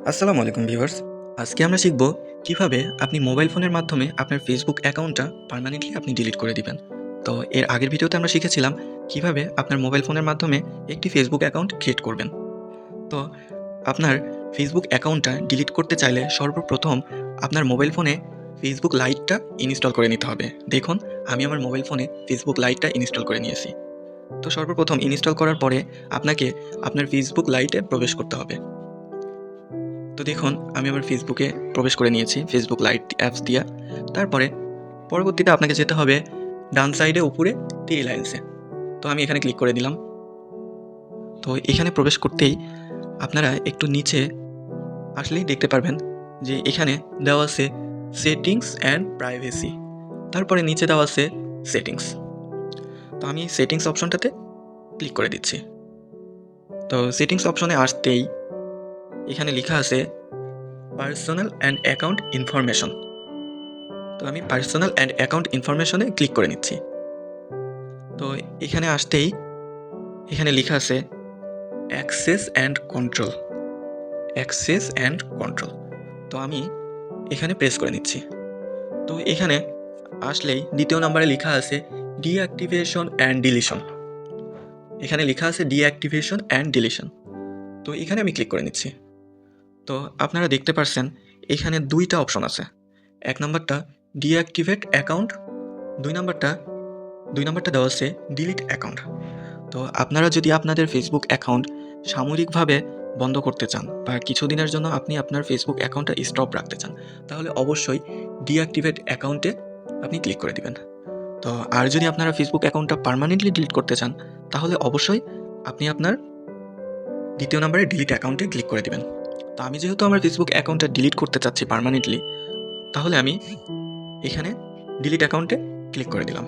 আসসালামু আলাইকুম ভিউয়ার্স। আজকে আমরা শিখব কিভাবে আপনি মোবাইল ফোনের মাধ্যমে আপনার ফেসবুক অ্যাকাউন্টটা পার্মানেন্টলি আপনি ডিলিট করে দিবেন। তো এর আগের ভিডিওতে আমরা শিখেছিলাম কিভাবে আপনার মোবাইল ফোনের মাধ্যমে একটি ফেসবুক অ্যাকাউন্ট ক্রিয়েট করবেন। তো আপনার ফেসবুক অ্যাকাউন্টটা ডিলিট করতে চাইলে সর্বপ্রথম আপনার মোবাইল ফোনে ফেসবুক লাইটটা ইনস্টল করে নিতে হবে। দেখুন, আমি আমার মোবাইল ফোনে ফেসবুক লাইটটা ইনস্টল করে নিয়েছি। তো সর্বপ্রথম ইনস্টল করার পরে আপনাকে আপনার ফেসবুক লাইটে প্রবেশ করতে হবে। তো দেখুন, আমি আমার ফেসবুকে প্রবেশ করে নিয়েছি ফেসবুক লাইট অ্যাপস দিয়া। তারপরে পরবর্তীতে আপনাকে যেতে হবে ডান সাইডে উপরে 3 লাইনসে। তো আমি এখানে ক্লিক করে দিলাম। তো এখানে প্রবেশ করতেই আপনারা একটু নিচে আসলেই দেখতে পারবেন যে এখানে দেওয়া আছে সেটিংস অ্যান্ড প্রাইভেসি। তারপরে নিচে দেওয়া আছে সেটিংস। তো আমি সেটিংস অপশনটাতে ক্লিক করে দিচ্ছি। তো সেটিংস অপশনে আসতেই এখানে লেখা আছে পার্সোনাল অ্যান্ড অ্যাকাউন্ট ইনফরমেশন। তো আমি পার্সোনাল অ্যান্ড অ্যাকাউন্ট ইনফরমেশনে ক্লিক করে নিচ্ছি। তো এখানে আসতেই এখানে লেখা আছে access and control. Access and control. তো আমি এখানে প্রেস করে নিচ্ছি। তো এখানে আসলেই দ্বিতীয় নম্বরে লেখা আছে ডিঅ্যাক্টিভেশন অ্যান্ড ডিলিশন। এখানে লেখা আছে ডিঅ্যাক্টিভেশন অ্যান্ড ডিলিশন। তো এখানে আমি ক্লিক করে নিচ্ছি। তো আপনারা দেখতে পাচ্ছেন এখানে 2টা অপশন আছে। 1 নাম্বারটা ডিঅ্যাক্টিভেট অ্যাকাউন্ট, 2 নাম্বারটা দেওয়া আছে ডিলিট অ্যাকাউন্ট। তো আপনারা যদি আপনাদের ফেসবুক অ্যাকাউন্ট সাময়িকভাবে বন্ধ করতে চান বা কিছুদিনের জন্য আপনি আপনার ফেসবুক অ্যাকাউন্টটা স্টপ রাখতে চান, তাহলে অবশ্যই ডিঅ্যাক্টিভেট অ্যাকাউন্টে আপনি ক্লিক করে দিবেন। তো আর যদি আপনারা ফেসবুক অ্যাকাউন্টটা পার্মানেন্টলি ডিলিট করতে চান, তাহলে অবশ্যই আপনি আপনার 2য় নম্বরে ডিলিট অ্যাকাউন্টে ক্লিক করে দিবেন। তো আমি যেহেতু আমার ফেসবুক অ্যাকাউন্টটা ডিলিট করতে চাচ্ছি পার্মানেন্টলি, তাহলে আমি এখানে ডিলিট অ্যাকাউন্টে ক্লিক করে দিলাম।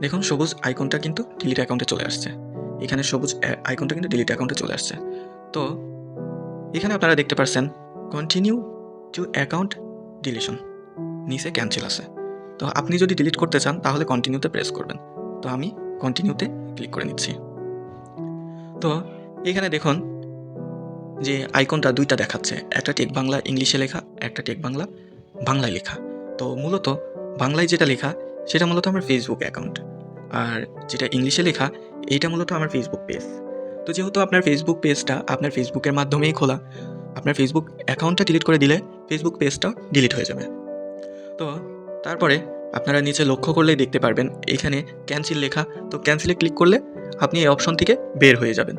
দেখুন, সবুজ আইকনটা কিন্তু ডিলিট অ্যাকাউন্টে চলে আসছে। এখানে সবুজ আইকনটা কিন্তু ডিলিট অ্যাকাউন্টে চলে আসছে। তো এখানে আপনারা দেখতে পাচ্ছেন কন্টিনিউ টু অ্যাকাউন্ট ডিলিশন, নিচে ক্যান্সেল আছে। তো আপনি যদি ডিলিট করতে চান তাহলে কন্টিনিউতে প্রেস করবেন। তো আমি কন্টিনিউতে ক্লিক করে নিচ্ছি। তো এখানে দেখুন যে আইকনটা 2টা দেখাচ্ছে, একটা টেক বাংলা ইংলিশে লেখা, একটা টেক বাংলা বাংলায় লেখা। তো মূলত বাংলায় যেটা লেখা সেটা মূলত আমার ফেসবুক অ্যাকাউন্ট, আর যেটা ইংলিশে লেখা এইটা মূলত আমার ফেসবুক পেজ। তো যেহেতু আপনার ফেসবুক পেজটা আপনার ফেসবুকের মাধ্যমেই খোলা, আপনার ফেসবুক অ্যাকাউন্টটা ডিলিট করে দিলে ফেসবুক পেজটাও ডিলিট হয়ে যাবে। তো তারপরে আপনারা নিচে লক্ষ্য করলেই দেখতে পারবেন এখানে ক্যান্সেল লেখা। তো ক্যান্সেলে ক্লিক করলে আপনি এই অপশন থেকে বের হয়ে যাবেন।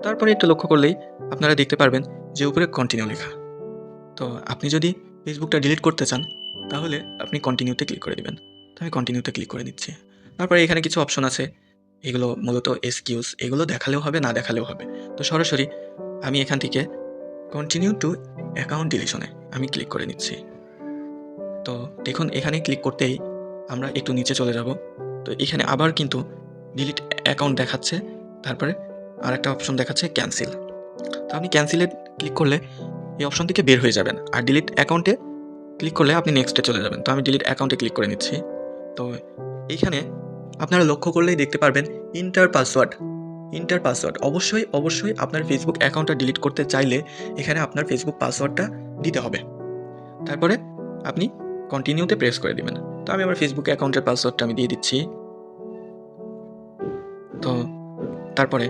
তারপরে একটু লক্ষ্য করলেই আপনারা দেখতে পারবেন যে উপরে কন্টিনিউ লেখা। তো আপনি যদি ফেসবুকটা ডিলিট করতে চান তাহলে আপনি কন্টিনিউতে ক্লিক করে দিবেন। তো আমি কন্টিনিউতে ক্লিক করে নিচ্ছি। তারপরে এখানে কিছু অপশন আছে, এগুলো মূলত এক্সকিউজ, এগুলো দেখালেও হবে না দেখালেও হবে। তো সরাসরি আমি এখান থেকে কন্টিনিউ টু অ্যাকাউন্ট ডিলিশনে আমি ক্লিক করে নিচ্ছি। তো দেখুন, এখানে ক্লিক করতেই আমরা একটু নিচে চলে যাব। তো এখানে আবার কিন্তু ডিলিট অ্যাকাউন্ট দেখাচ্ছে, তারপরে আরেকটা অপশন দেখাচ্ছে ক্যান্সেল। তো আপনি ক্যান্সেলে ক্লিক করলে এই অপশন থেকে বের হয়ে যাবেন, আর ডিলিট অ্যাকাউন্টে ক্লিক করলে আপনি নেক্সটে চলে যাবেন। তো আমি ডিলিট অ্যাকাউন্টে ক্লিক করে নিচ্ছি। তো এইখানে আপনারা লক্ষ্য করলেই দেখতে পারবেন ইন্টার পাসওয়ার্ড। অবশ্যই আপনার ফেসবুক অ্যাকাউন্টটা ডিলিট করতে চাইলে এখানে আপনার ফেসবুক পাসওয়ার্ডটা দিতে হবে। তারপরে আপনি কন্টিনিউতে প্রেস করে দিবেন। তো আমি আমার ফেসবুক অ্যাকাউন্টের পাসওয়ার্ডটা আমি দিয়ে দিচ্ছি। তো তারপরে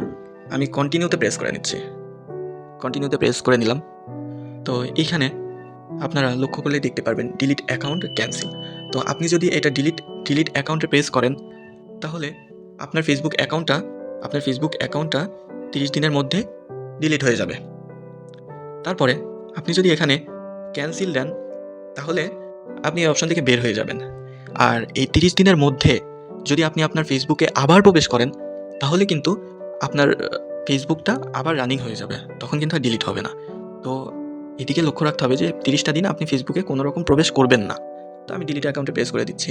আমি কন্টিনিউতে প্রেস করে নিচ্ছি। কন্টিনিউতে প্রেস করে নিলাম। তো এইখানে আপনারা লক্ষ্য করলেই দেখতে পারবেন ডিলিট অ্যাকাউন্ট ক্যান্সেল। তো আপনি যদি এটা ডিলিট অ্যাকাউন্টে প্রেস করেন তাহলে আপনার ফেসবুক অ্যাকাউন্টটা 30 দিনের মধ্যে ডিলিট হয়ে যাবে। তারপরে আপনি যদি এখানে ক্যান্সেল দেন তাহলে আপনি এই অপশন থেকে বের হয়ে যাবেন। আর এই 30 দিনের মধ্যে যদি আপনি আপনার ফেসবুকে আবার প্রবেশ করেন তাহলে কিন্তু আপনার ফেসবুকটা আবার রানিং হয়ে যাবে, তখন কিন্তু আর ডিলিট হবে না। তো এদিকে লক্ষ্য রাখতে হবে যে 30টা দিন আপনি ফেসবুকে কোনো রকম প্রবেশ করবেন না। তো আমি ডিলিট অ্যাকাউন্টে প্রেস করে দিচ্ছি।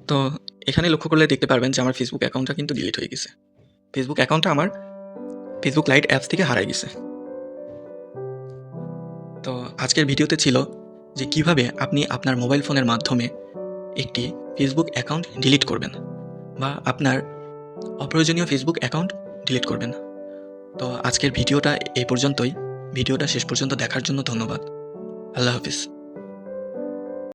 তো এখানে লক্ষ্য করলে দেখতে পারবেন যে আমার ফেসবুক অ্যাকাউন্টটা কিন্তু ডিলিট হয়ে গেছে। ফেসবুক অ্যাকাউন্টটা আমার ফেসবুক লাইট অ্যাপস থেকে হারাই গেছে। তো আজকের ভিডিওতে ছিল যে কিভাবে আপনি আপনার মোবাইল ফোনের মাধ্যমে একটি ফেসবুক অ্যাকাউন্ট ডিলিট করবেন, বা আপনার অপ্রয়োজনীয় ফেসবুক অ্যাকাউন্ট ডিলিট করবেন। তো আজকের ভিডিওটা এই পর্যন্তই। ভিডিওটা শেষ পর্যন্ত দেখার জন্য ধন্যবাদ। আল্লাহ হাফিজ।